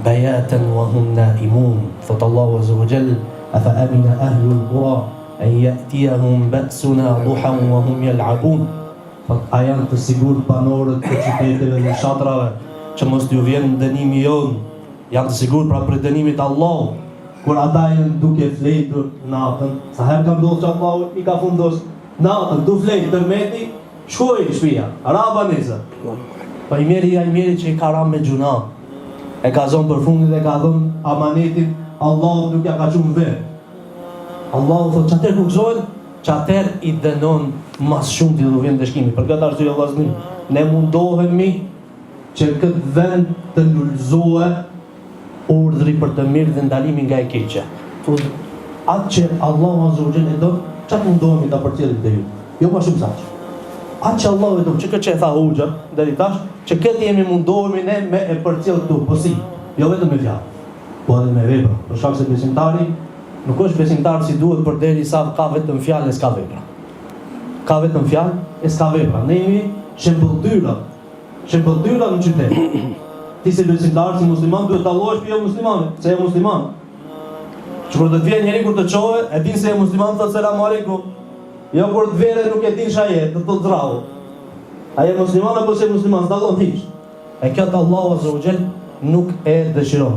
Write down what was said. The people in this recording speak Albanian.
بياتا وهم نائمون. Thot Allahu Azza wa Jall: أفأمن أهل القرى أن يأتيهم بأسنا ضحى وهم يلعبون. Thot, a janë të sigurt banorët të qyteteve dhe fshatrave që mos t'ju vjen dënimi jon? Janë të sigurt pra për dënimit Allah kur ata janë duke fletur natën? Sa herë kam ndodhur që Allahu i ka fundos natën du fletë tërmeti, shkoj në shtëpia, raba nizë. Pa i mjeri që i ka ram me gjuna, e ka zonë për fundit dhe ka dhënë amanetin, Allahu nuk ja ka qumë vetë. Allahu thot që atër nuk zojnë, që atër i dënon mas shumë t'i du vjen dëshkimi. Për këtë arsye vllazëni, ne mundohemi që këtë vend të ndulzohe urdhri për të mirë dhe ndalimi nga e keqja. Atë që Allahu Azza wa Jalla e don, çfarë mundohemi ta përcjellim te ju? Jo më shumë saq. Atë që Allahu e don, që këtë që e tha Hoxha deri tash, që këtë jemi mundohemi ne me e përcjell këtu, po si, jo vetëm me fjalë, po edhe me vepra. Për shkak se besimtari nuk është besimtar si duhet përderisa ka vetëm fjalë e s'ka vepra. Ka vetëm fjalë e s'ka vepra. Ne jemi shembulltyra në qytet. Ti si besimtar, si musliman, duhet të dallohesh për jo musliman, se je musliman. Që kur të të vjen njeri kur të qohe, e din se je musliman, thot selam aleikum. Jo kur të vere nuk e din shajet, të të zdravo. A je musliman apo se musliman, s'dallon hiç. E këtë Allahu Azza wa Jall nuk e dëshiron.